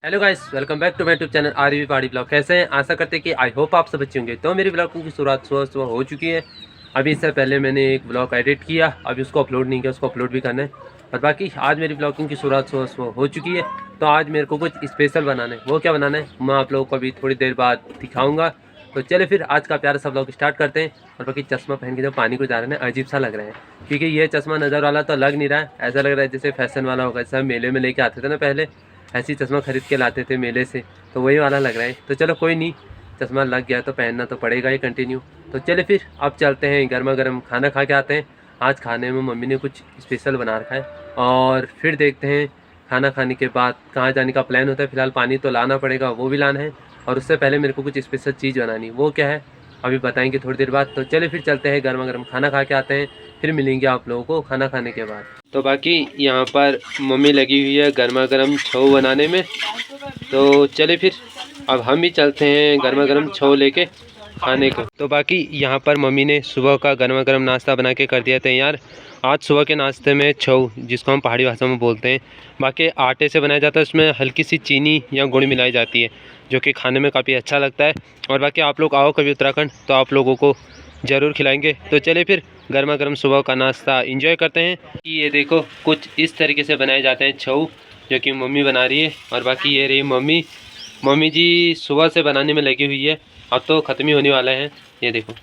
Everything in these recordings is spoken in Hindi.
Hello guys, welcome back to my YouTube channel RV Pahadi blog. कैसे हैं? आशा करते हैं कि आई होप आप सब अच्छे होंगे। तो मेरी ब्लॉग की शुरुआत सुबह हो चुकी है। अभी इससे पहले मैंने एक ब्लॉग एडिट किया, अभी उसको अपलोड नहीं किया, उसको अपलोड भी करना है। और बाकी आज मेरी ब्लॉगिंग की शुरुआत सुबह हो चुकी है। तो आज मेरे को कुछ स्पेशल बनाना है। वो क्या बनाना है मैं आप लोगों को अभी थोड़ी देर बाद दिखाऊँगा। तो चले फिर आज का प्यारा सा ब्लॉग स्टार्ट करते हैं। और बाकी चश्मा पहन के जब पानी को जा रहे हैं अजीब सा लग रहा है, क्योंकि ये चश्मा नज़र वाला तो लग नहीं रहा है। ऐसा लग रहा है जैसे फैशन वाला होगा, जैसे मेले में लेके आते थे ना पहले, ऐसी चश्मा खरीद के लाते थे मेले से, तो वही वाला लग रहा है। तो चलो कोई नहीं, चश्मा लग गया तो पहनना तो पड़ेगा ही कंटिन्यू। तो चले फिर अब चलते हैं, गर्मा गर्म खाना खा के आते हैं। आज खाने में मम्मी ने कुछ स्पेशल बना रखा है और फिर देखते हैं खाना खाने के बाद कहाँ जाने का प्लान होता है। फ़िलहाल पानी तो लाना पड़ेगा, वो भी लाना है। और उससे पहले मेरे को कुछ स्पेशल चीज़ बनानी, वो क्या है अभी बताएंगे थोड़ी देर बाद। तो चले फिर चलते हैं, गर्मा गर्म खाना खा के आते हैं, फिर मिलेंगे आप लोगों को खाना खाने के बाद। तो बाकी यहाँ पर मम्मी लगी हुई है गर्मा गर्म छौ बनाने में। तो चले फिर अब हम भी चलते हैं गर्मा गर्म छौ लेके खाने को। तो बाकी यहाँ पर मम्मी ने सुबह का गर्मा गर्म नाश्ता बना के कर दिया तैयार। आज सुबह के नाश्ते में छौ, जिसको हम पहाड़ी भाषा में बोलते हैं, बाकी आटे से बनाया जाता है। उसमें हल्की सी चीनी या गुड़ मिलाई जाती है, जो कि खाने में काफ़ी अच्छा लगता है। और बाकी आप लोग आओ कभी उत्तराखंड तो आप लोगों को ज़रूर खिलाएंगे। तो चले फिर गर्मा गर्म सुबह का नाश्ता एंजॉय करते हैं। ये देखो कुछ इस तरीके से बनाए जाते हैं छौ, जो कि मम्मी बना रही है। और बाकी ये रही मम्मी जी सुबह से बनाने में लगी हुई है, अब तो ख़त्म ही होने वाला है। ये देखो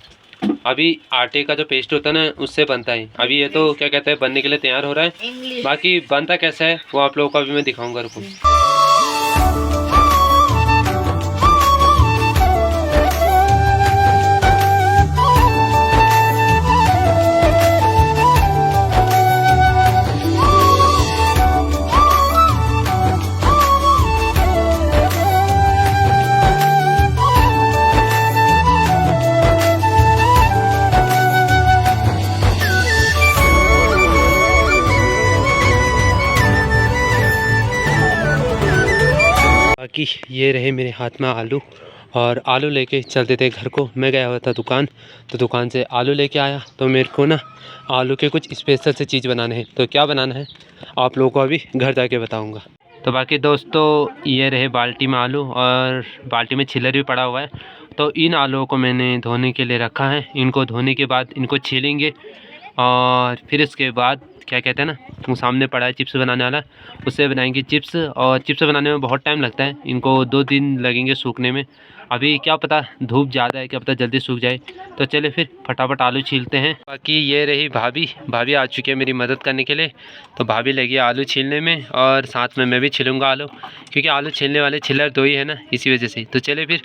अभी आटे का जो पेस्ट होता है ना उससे बनता है। अभी ये तो क्या कहते हैं बनने के लिए तैयार हो रहा है। बाकी बनता कैसा है वो आप लोगों को अभी मैं दिखाऊंगा, रुको। बाकी ये रहे मेरे हाथ में आलू, और आलू लेके चलते थे घर को। मैं गया हुआ था दुकान, तो दुकान से आलू लेके आया। तो मेरे को ना आलू के कुछ स्पेशल से चीज़ बनाने हैं। तो क्या बनाना है आप लोगों को अभी घर जाके बताऊंगा। तो बाकी दोस्तों ये रहे बाल्टी में आलू, और बाल्टी में छिलर भी पड़ा हुआ है। तो इन आलूओं को मैंने धोने के लिए रखा है। इनको धोने के बाद इनको छीलेंगे, और फिर इसके बाद क्या कहते हैं ना, वो सामने पड़ा है चिप्स बनाने वाला, उससे बनाएंगे चिप्स। और चिप्स बनाने में बहुत टाइम लगता है, इनको 2 दिन लगेंगे सूखने में। अभी क्या पता धूप ज़्यादा है, क्या पता जल्दी सूख जाए। तो चले फिर फटाफट आलू छीलते हैं। बाकी ये रही भाभी आ चुकी है मेरी मदद करने के लिए। तो भाभी लगी आलू छीलने में, और साथ में मैं भी छीलूँगा आलू, क्योंकि आलू छीलने वाले छिलर 2 ही है ना, इसी वजह से। तो चले फिर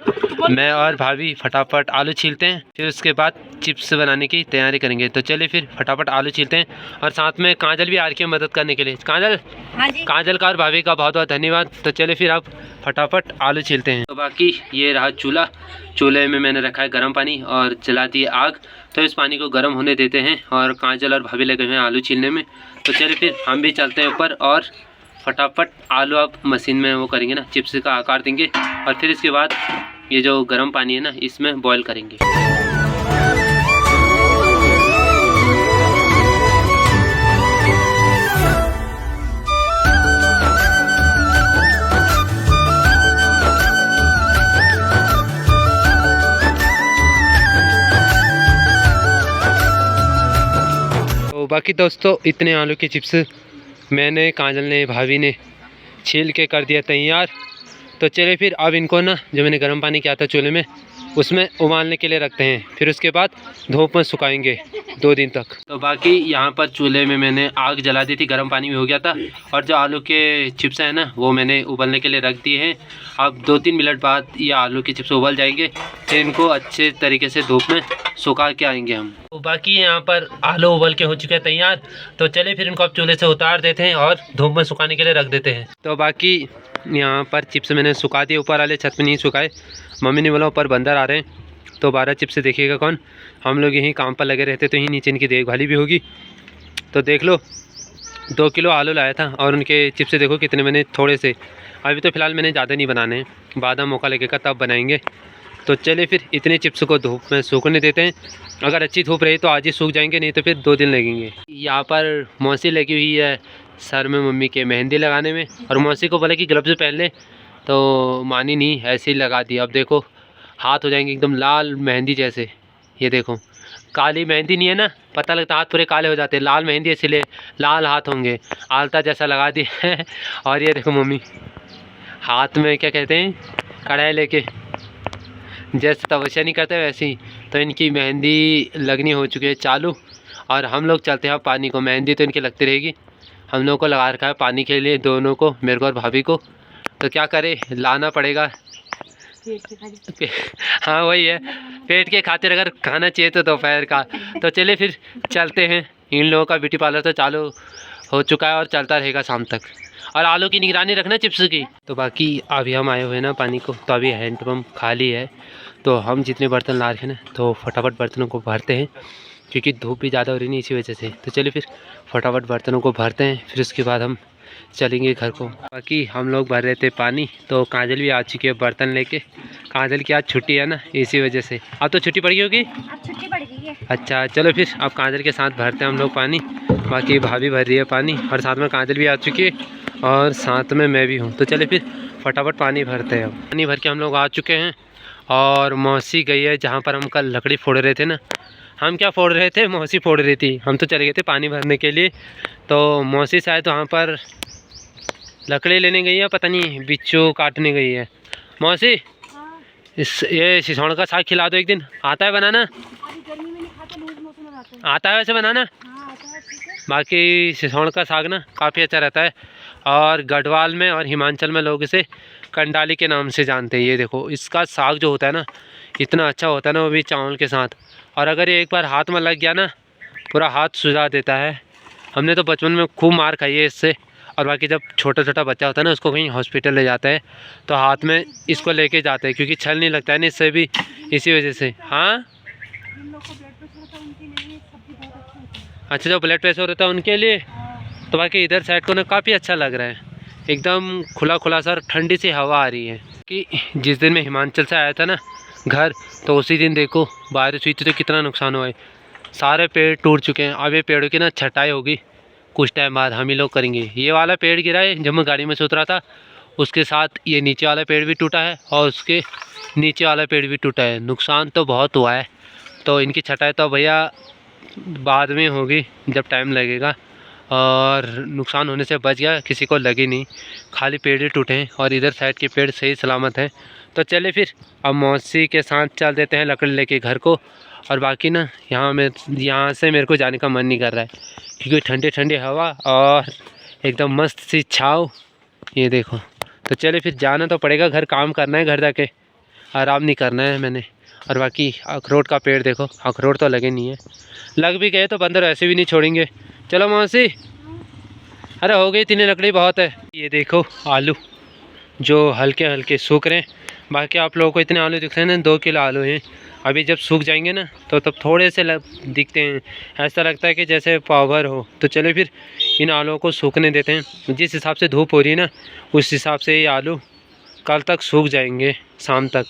मैं और भाभी फटाफट आलू छीलते हैं, फिर उसके बाद चिप्स बनाने की तैयारी करेंगे। तो चले फिर फटाफट आलू छीलते हैं। और साथ में काजल भी आ रही है मदद करने के लिए। काजल, हाँ जी। काजल का और भाभी का बहुत बहुत धन्यवाद। तो चले फिर आप फटाफट आलू छीलते हैं। तो बाकी ये रहा चूल्हा, चूल्हे में मैंने रखा है गर्म पानी और जला दी आग। तो इस पानी को गर्म होने देते हैं, और काजल और भाभी लगे हुए हैं आलू छीलने में। तो चले फिर हम भी चलते हैं ऊपर, और फटाफट आलू आप मशीन में वो करेंगे ना, चिप्स का आकार देंगे। और फिर इसके बाद ये जो गर्म पानी है ना इसमें बॉईल करेंगे। तो बाकी दोस्तों इतने आलू के चिप्स मैंने, काजल ने, भाभी ने छील के कर दिया तैयार। तो चले फिर अब इनको ना, जो मैंने गर्म पानी किया था चूल्हे में, उसमें उबालने के लिए रखते हैं। फिर उसके बाद धूप में सुखाएंगे 2 दिन तक। तो बाकी यहाँ पर चूल्हे में मैंने आग जला दी थी, गर्म पानी भी हो गया था। और जो आलू के चिप्स हैं ना वो मैंने उबलने के लिए रख दिए हैं। अब 2-3 मिनट बाद ये आलू के चिप्स उबल जाएंगे, फिर इनको अच्छे तरीके से धूप में सुखा के आएंगे हम। तो बाकी यहाँ पर आलू उबल के हो चुके हैं तैयार। तो चले फिर इनको अब चूल्हे से उतार देते हैं और धूप में सुखाने के लिए रख देते हैं। तो बाकी यहाँ पर चिप्स मैंने सुखा दिए, ऊपर वाले छत में नहीं सुखाए। मम्मी ने बोला ऊपर बंदर आ रहे हैं तो 12 चिप्स देखिएगा कौन, हम लोग यहीं काम पर लगे रहते तो यहीं नीचे इनकी देखभाली भी होगी। तो देख लो 2 किलो आलू लाया था, और उनके चिप्स देखो कितने मैंने, थोड़े से। अभी तो फ़िलहाल मैंने ज़्यादा नहीं बनाने हैं, बाद में मौका लगेगा तब बनाएंगे। तो चले फिर इतने चिप्स को धूप में सूखने देते हैं। अगर अच्छी धूप रही तो आज ही सूख जाएंगे, नहीं तो फिर 2 दिन लगेंगे। यहाँ पर मौसी लगी हुई है सर में मम्मी के मेहंदी लगाने में, और मौसी को बोला कि ग्लव्स पहन ले, तो मानी नहीं, ऐसे ही लगा दी। अब देखो हाथ हो जाएंगे एकदम लाल मेहंदी जैसे। ये देखो काली मेहंदी नहीं है ना, पता लगता हाथ पूरे काले हो जाते हैं। लाल मेहंदी इसलिए लाल हाथ होंगे, आलता जैसा लगा दी है। और ये देखो मम्मी हाथ में क्या कहते हैं, कढ़ाई लेके, जैसे तपस्या नहीं करते वैसे ही। तो इनकी मेहंदी लगनी हो चुकी है चालू, और हम लोग चलते हैं पानी को। मेहंदी तो इनकी लगती रहेगी, हम लोगों को लगा रखा है पानी के लिए, दोनों को, मेरे को और भाभी को। तो क्या करें, लाना पड़ेगा। हाँ वही है, पेट के खातिर अगर खाना चाहिए तो दोपहर का। तो चलिए फिर चलते हैं। इन लोगों का ब्यूटी पार्लर तो चालू हो चुका है और चलता रहेगा शाम तक। और आलू की निगरानी रखना चिप्स की। तो बाकी अभी हम आए हुए हैं ना पानी को, तो अभी हैंडपम्प खाली है। तो हम जितने बर्तन ला रहे हैं ना, तो फटाफट बर्तनों को भरते हैं, क्योंकि धूप भी ज़्यादा हो रही नहीं इसी वजह से। तो चलिए फिर फटाफट बर्तनों को भरते हैं, फिर उसके बाद हम चलेंगे घर को। बाकी हम लोग भर रहे थे पानी, तो काजल भी आ चुकी है बर्तन लेके। काजल की आज छुट्टी है ना, इसी वजह से। अब तो छुट्टी पड़ गई होगी? अब छुट्टी पड़ गई है। अच्छा चलो फिर अब काजल के साथ भरते हैं हम लोग पानी। बाकी भाभी भर रही है पानी, और साथ में काजल भी आ चुकी है, और साथ में मैं भी हूँ। तो चले फिर फटाफट पानी भरते हैं। अब पानी भर के हम लोग आ चुके हैं, और मौसी गई है जहाँ पर हम कल लकड़ी फोड़ रहे थे ना। हम क्या फोड़ रहे थे, मौसी फोड़ रही थी। हम तो चले गए थे पानी भरने के लिए। तो मौसी शायद वहाँ पर लकड़ी लेने गई है, पता नहीं बिच्छू काटने गई है। मौसी ये सिसौड़ का साग खिला दो एक दिन। आता है बनाना? अभी गर्मी में नहीं खाते, लूज मोशन हो जाते हैं। आता है वैसे बनाना? हाँ आता है, ठीक है। बाकी सिसौड़ का साग ना काफ़ी अच्छा रहता है, और गढ़वाल में और हिमाचल में लोग इसे कंडाली के नाम से जानते हैं। ये देखो इसका साग जो होता है ना, इतना अच्छा होता है ना, वो भी चावल के साथ। और अगर ये एक बार हाथ में लग गया ना, पूरा हाथ सुझा देता है। हमने तो बचपन में खूब मार खाई है इससे। और बाकी जब छोटा छोटा बच्चा होता है ना, उसको कहीं हॉस्पिटल ले जाता है, तो हाथ में इसको लेके जाते हैं, क्योंकि छल नहीं लगता है ना इससे भी, इसी वजह से। हाँ जिन लोग को ब्लड प्रेशर होता है उनके लिए ये सब्जी बहुत अच्छी होती है। अच्छा, जो ब्लड प्रेशर होता है उनके लिए। हाँ। तो बाकी इधर साइड को ना काफ़ी अच्छा लग रहा है, एकदम खुला खुला सा, और ठंडी सी हवा आ रही है। कि जिस दिन मैं हिमाचल से आया था ना घर, तो उसी दिन देखो बारिश हुई थी, तो कितना नुकसान हुआ है। सारे पेड़ टूट चुके हैं। अब ये पेड़ों की ना छटाई होगी, कुछ टाइम बाद हम ही लोग करेंगे। ये वाला पेड़ गिरा है जब मैं गाड़ी में से उतरा था, उसके साथ ये नीचे वाला पेड़ भी टूटा है, और उसके नीचे वाला पेड़ भी टूटा है। नुकसान तो बहुत हुआ है। तो इनकी छटाई तो भैया बाद में होगी, जब टाइम लगेगा। और नुकसान होने से बच गया, किसी को लगी नहीं, खाली पेड़ ही टूटे हैं, और इधर साइड के पेड़ सही सलामत हैं। तो चले फिर अब मौसी के साथ चल देते हैं लकड़ी लेके घर को। और बाकी ना यहाँ से मेरे को जाने का मन नहीं कर रहा है, क्योंकि ठंडी ठंडी हवा और एकदम मस्त सी छाँव, ये देखो। तो चले फिर जाना तो पड़ेगा, घर काम करना है, घर जाके आराम नहीं करना है मैंने। और बाकी अखरोट का पेड़ देखो, अखरोट तो लगे नहीं है, लग भी गए तो बंदर ऐसे भी नहीं छोड़ेंगे। चलो मौसी, अरे हो गई 3 लकड़ी बहुत है। ये देखो आलू जो हल्के हल्के सूख रहे हैं। बाकी आप लोगों को इतने आलू दिख रहे हैं ना, 2 किलो आलू हैं। अभी जब सूख जाएंगे ना, तो तब थोड़े से दिखते हैं, ऐसा लगता है कि जैसे पावर हो। तो चलो फिर इन आलूओं को सूखने देते हैं। जिस हिसाब से धूप हो रही है ना, उस हिसाब से ये आलू कल तक सूख जाएंगे, शाम तक।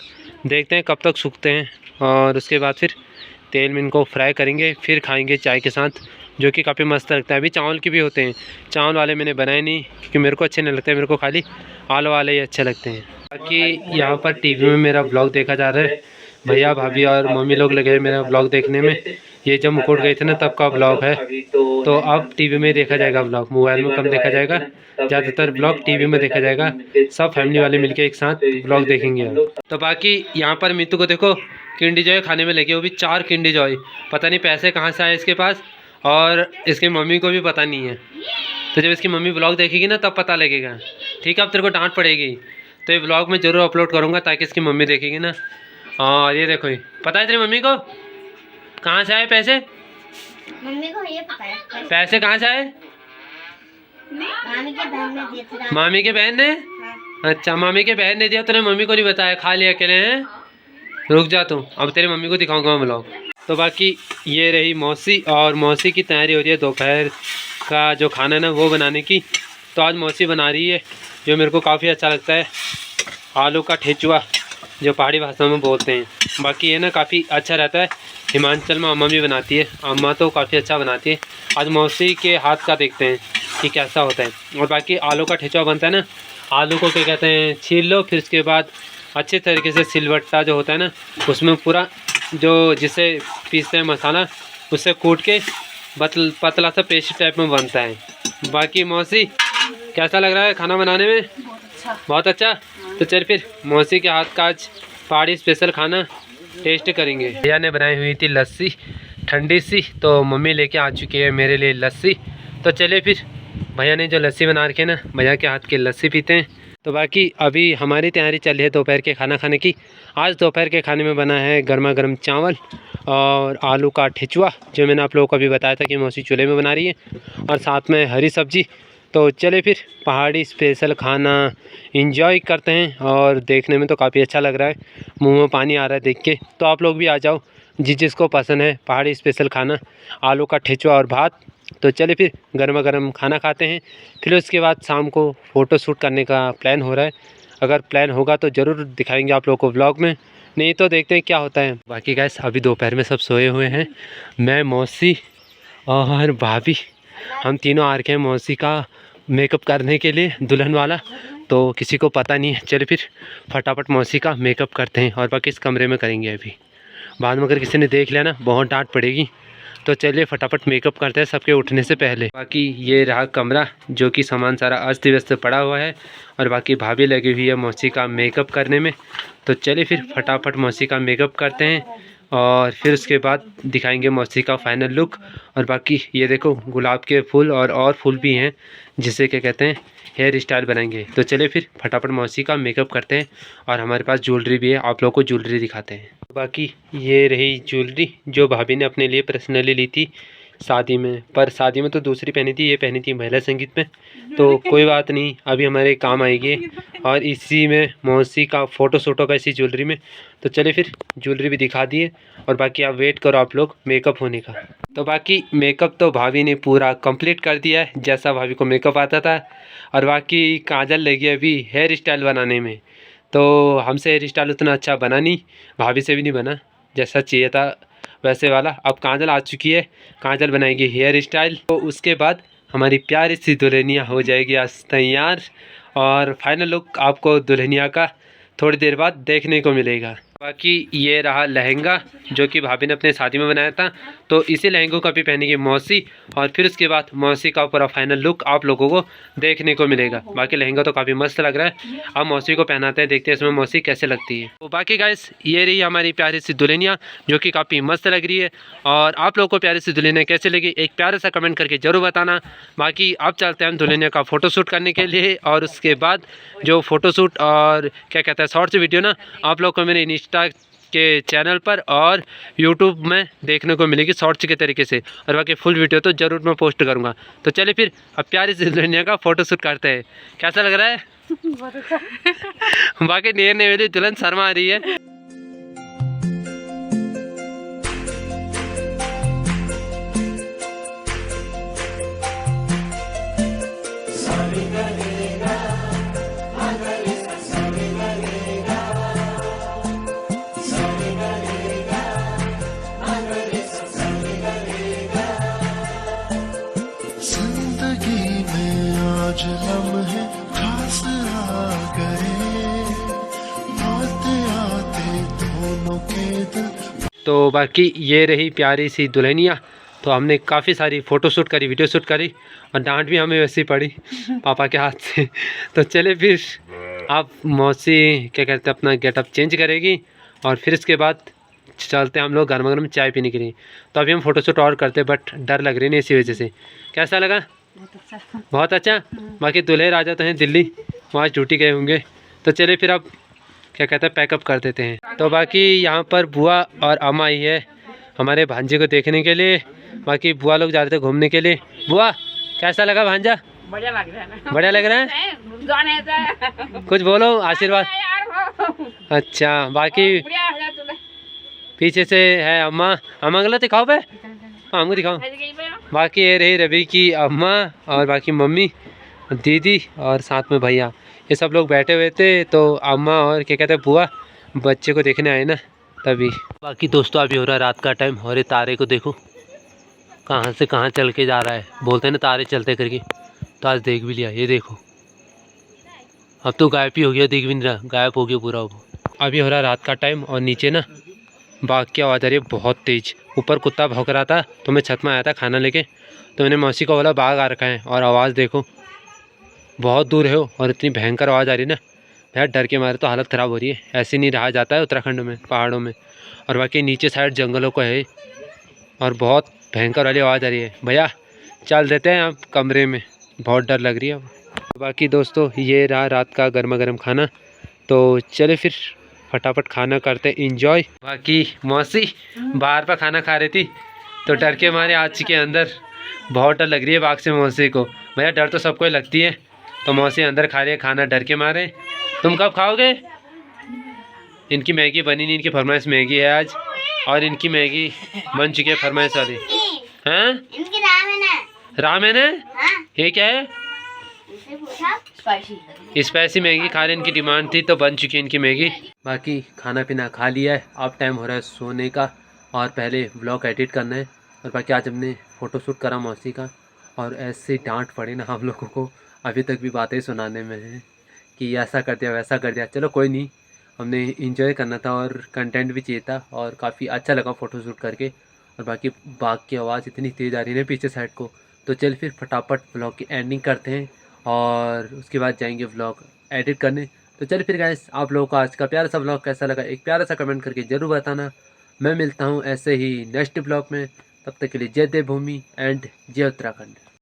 देखते हैं कब तक सूखते हैं, और उसके बाद फिर तेल में इनको फ्राई करेंगे, फिर खाएंगे चाय के साथ, जो कि काफ़ी मस्त लगता है। अभी चावल के भी होते हैं, चावल वाले मैंने बनाए नहीं, क्योंकि मेरे को अच्छे नहीं लगते, मेरे को खाली आलू वाले ही अच्छे लगते हैं। बाकी यहाँ पर टीवी में मेरा ब्लॉग देखा जा रहा है, भैया भाभी और मम्मी लोग लगे हैं मेरा ब्लॉग देखने में। ये जब मुकुट गए थे ना, तब का ब्लॉग है। तो अब टीवी में देखा जाएगा ब्लॉग, मोबाइल में कम देखा जाएगा, ज़्यादातर ब्लॉग टीवी में देखा जाएगा। सब फैमिली वाले मिलके एक साथ ब्लॉग देखेंगे। तो बाकी यहाँ पर मीतू को देखो किंडी जॉय खाने में लेके, वो भी 4 किंडी जॉय। पता नहीं पैसे कहाँ से आए इसके पास, और इसके मम्मी को भी पता नहीं है। तो जब इसकी मम्मी ब्लॉग देखेगी ना, तब पता लगेगा। ठीक है, अब तेरे को डांट पड़ेगी। तो ये ब्लॉग मैं ज़रूर अपलोड करूँगा, ताकि इसकी मम्मी देखेगी ना। और ये देखो, पता है तेरी मम्मी को कहाँ से आए पैसे? मम्मी को ये पता है पैसे कहाँ से आए? मामी के बहन ने दिए थे। मामी के बहन ने? हाँ। अच्छा, मामी के बहन ने दिया, तूने मम्मी को नहीं बताया, खा लिया अकेले हैं। रुक जा तू, अब तेरी मम्मी को दिखाऊंगा मैं ब्लॉग। तो बाकी ये रही मौसी, और मौसी की तैयारी हो रही है दोपहर का जो खाना है ना, वो बनाने की। तो आज मौसी बना रही है, जो मेरे को काफ़ी अच्छा लगता है, आलू का ठेचुआ, जो पहाड़ी भाषा में बोलते हैं। बाकी ये ना काफ़ी अच्छा रहता है। हिमाचल में अम्मा भी बनाती है, अम्मा तो काफ़ी अच्छा बनाती है। आज मौसी के हाथ का देखते हैं कि कैसा होता है। और बाकी आलू का ठेचुआ बनता है ना, आलू को क्या कहते हैं छील लो, फिर उसके बाद अच्छे तरीके से सिलबट्टा जो होता है ना उसमें पूरा जो जिसे पीसते हैं मसाला उससे कूट के पतला सा पेस्ट टाइप में बनता है। बाकी मौसी कैसा लग रहा है खाना बनाने में? बहुत अच्छा। तो चल फिर मौसी के हाथ का आज पहाड़ी स्पेशल खाना टेस्ट करेंगे। भैया ने बनाई हुई थी लस्सी ठंडी सी, तो मम्मी लेके आ चुकी है मेरे लिए लस्सी। तो चलिए फिर भैया ने जो लस्सी बना रखी है ना, भैया के हाथ की लस्सी पीते हैं। तो बाकी अभी हमारी तैयारी चल रही है दोपहर के खाना खाने की। आज दोपहर के खाने में बना है गर्मा गर्म चावल और आलू का ठिचुआ, जो मैंने आप लोगों को अभी बताया था कि मौसी चूल्हे में बना रही है, और साथ में हरी सब्जी। तो चले फिर पहाड़ी स्पेशल खाना एंजॉय करते हैं, और देखने में तो काफ़ी अच्छा लग रहा है, मुंह में पानी आ रहा है देख के। तो आप लोग भी आ जाओ जिसको पसंद है पहाड़ी स्पेशल खाना, आलू का ठेचुआ और भात। तो चले फिर गर्मा गर्म खाना खाते हैं, फिर उसके बाद शाम को फ़ोटो शूट करने का प्लान हो रहा है। अगर प्लान होगा तो ज़रूर दिखाएंगे आप लोगों को व्लॉग में, नहीं तो देखते हैं क्या होता है। बाकी गाइस अभी दोपहर में सब सोए हुए हैं, मैं मौसी और भाभी हम तीनों आ रखे हैं मौसी का मेकअप करने के लिए दुल्हन वाला, तो किसी को पता नहीं है। चलिए फिर फटाफट मौसी का मेकअप करते हैं, और बाकी इस कमरे में करेंगे अभी, बाद में अगर किसी ने देख लिया ना बहुत डांट पड़ेगी। तो चलिए फटाफट मेकअप करते हैं सबके उठने से पहले। बाकी ये रहा कमरा जो कि सामान सारा अस्त व्यस्त पड़ा हुआ है, और बाकी भाभी लगी हुई है मौसी का मेकअप करने में। तो चलिए फिर फटाफट मौसी का मेकअप करते हैं, और फिर उसके बाद दिखाएंगे मौसी का फाइनल लुक। और बाकी ये देखो गुलाब के फूल और फूल भी हैं जिसे क्या कहते हैं हेयर स्टाइल बनाएंगे। तो चलिए फिर फटाफट मौसी का मेकअप करते हैं, और हमारे पास ज्वेलरी भी है, आप लोगों को ज्वेलरी दिखाते हैं। बाकी ये रही ज्वेलरी जो भाभी ने अपने लिए पर्सनली ली थी शादी में, पर शादी में तो दूसरी पहनी थी, ये पहनी थी महिला संगीत में। तो कोई बात नहीं, अभी हमारे काम आएगी, और इसी में मौसी का फ़ोटो शूट होगा इसी ज्वेलरी में। तो चलिए फिर ज्वेलरी भी दिखा दिए, और बाकी आप वेट करो आप लोग मेकअप होने का। तो बाकी मेकअप तो भाभी ने पूरा कंप्लीट कर दिया है जैसा भाभी को मेकअप आता था, और बाकी काजल लगी अभी हेयर स्टाइल बनाने में। तो हमसे हेयर स्टाइल उतना अच्छा बना नहीं, भाभी से भी नहीं बना जैसा चाहिए था वैसे वाला। अब काजल आ चुकी है, काजल बनाएगी हेयर स्टाइल, तो उसके बाद हमारी प्यारी सी दुल्हनिया हो जाएगी आज तैयार, और फाइनल लुक आपको दुल्हनिया का थोड़ी देर बाद देखने को मिलेगा। बाकी ये रहा लहंगा जो कि भाभी ने अपने शादी में बनाया था, तो इसी लहंगों का भी पहनेगी मौसी, और फिर उसके बाद मौसी का पूरा फाइनल लुक आप लोगों को देखने को मिलेगा। बाकी लहंगा तो काफ़ी मस्त लग रहा है, अब मौसी को पहनाते हैं, देखते हैं इसमें मौसी कैसे लगती है। तो बाकी गाइस ये रही हमारी प्यारी सी दुल्हनिया जो कि काफ़ी मस्त लग रही है, और आप लोगों को प्यारी सी दुल्हनिया कैसे लगी एक प्यारा सा कमेंट करके ज़रूर बताना। बाकी अब चलते हैं हम दुल्हनिया का फ़ोटोशूट करने के लिए, और उसके बाद जो फ़ोटोशूट और क्या कहता है शॉर्ट्स वीडियो ना आप लोग को मेरे इंस्टा के चैनल पर और यूट्यूब में देखने को मिलेगी शॉर्ट्स के तरीके से, और बाकी फुल वीडियो तो ज़रूर मैं पोस्ट करूँगा। तो चलिए फिर अब प्यारी सी दुल्हनिया का फ़ोटोशूट करते हैं, कैसा लग रहा है? बहुत अच्छा। बाकी नए वाली दुल्हन शर्मा आ रही है। आज लम्हे खास आ गए, आते आते दोनों के दिल। तो बाकी ये रही प्यारी सी दुल्हनिया। तो हमने काफ़ी सारी फ़ोटो शूट करी, वीडियो शूट करी, और डांट भी हमें वैसी पड़ी पापा के हाथ से। तो चले फिर आप मौसी क्या कहते हैं अपना गेटअप चेंज करेगी, और फिर इसके बाद चलते हैं हम लोग गर्मा गर्म चाय पीने के लिए। तो अभी हम फ़ोटो शूट और करते, बट डर लग रही नहीं इसी वजह से। कैसा लगा? बहुत अच्छा। बहुत अच्छा। बाकी दूल्हे राजा तो हैं दिल्ली, वहाँ ड्यूटी गए होंगे। तो चलिए फिर अब क्या कहते हैं पैकअप कर देते हैं। तो बाकी यहाँ पर बुआ और अम्मा आई है हमारे भांजे को देखने के लिए। बाकी बुआ लोग जा रहे थे घूमने के लिए। बुआ कैसा लगा भांजा? बढ़िया लग रहा है ना? बढ़िया लग रहा है? कुछ बोलो आशीर्वाद। अच्छा बाकी पीछे से है अम्मा, अम्मा गलत दिखाओ पे, हाँ हमको दिखाओ। बाकी ये रही रवि की अम्मा, और बाकी मम्मी दीदी और साथ में भैया, ये सब लोग बैठे हुए थे। तो अम्मा और क्या कहते हैं बुआ बच्चे को देखने आए ना तभी। बाकी दोस्तों अभी हो रहा है रात का टाइम, और ये तारे को देखो कहाँ से कहाँ चल के जा रहा है, बोलते हैं ना तारे चलते करके, तो आज देख भी लिया। ये देखो अब तो गायब ही हो गया, दिख भी नहीं रहा, गायब हो गया पूरा। वो अभी हो रहा रात का टाइम और नीचे ना बाघ की आवाज़ आ रही है बहुत तेज़। ऊपर कुत्ता भौंक रहा था तो मैं छत में आया था खाना लेके, तो मैंने मौसी को बोला बाघ आ रखा है, और आवाज़ देखो बहुत दूर है वो, और इतनी भयंकर आवाज़ आ रही है ना यार, डर के मारे तो हालत ख़राब हो रही है। ऐसे नहीं रहा जाता है उत्तराखंड में पहाड़ों में, और बाकी नीचे साइड जंगलों को है, और बहुत भयंकर वाली आवाज़ आ रही है। भैया चल देते हैं आप कमरे में, बहुत डर लग रही है अब। बाकी दोस्तों ये रहा रात का गर्मा गर्म खाना, तो चले फिर फटाफट खाना करते इंजॉय। बाकी मौसी बाहर पर खाना खा रही थी तो डर के मारे आ चुके अंदर, बहुत डर लग रही है बाघ से मौसी को। भैया डर तो सबको ही लगती है, तो मौसी अंदर खा रही है खाना डर के मारे। तुम कब खाओगे? इनकी मैगी बनी नहीं, इनकी फरमाइश मैगी है आज, और इनकी मैगी बन चुकी है फरमाइश वाली। हैं? इनकी रामेन है। रामेन है? हाँ? ये क्या है? इनसे पूछा? स्पाइसी। स्पाइसी मैगी खाने इनकी डिमांड थी, तो बन चुकी है इनकी मैगी। बाकी खाना पीना खा लिया है, अब टाइम हो रहा है सोने का, और पहले व्लॉग एडिट करना है। और बाकी आज हमने फ़ोटोशूट करा मौसी का, और ऐसे डांट पड़ी ना हम लोगों को, अभी तक भी बातें सुनाने में है कि ऐसा कर दिया वैसा कर दिया। चलो कोई नहीं, हमने इंजॉय करना था और कंटेंट भी चाहिए था, और काफ़ी अच्छा लगा फ़ोटोशूट करके। और बाकी बाघ की आवाज़ इतनी तेज़ आ रही है ना पीछे साइड को, तो चल फिर फटाफट व्लॉग की एंडिंग करते हैं, और उसके बाद जाएंगे व्लॉग एडिट करने। तो चल फिर गाइस, आप लोगों को आज का प्यारा सा व्लॉग कैसा लगा एक प्यारा सा कमेंट करके ज़रूर बताना। मैं मिलता हूँ ऐसे ही नेक्स्ट व्लॉग में, तब तक के लिए जय देवभूमि एंड जय उत्तराखंड।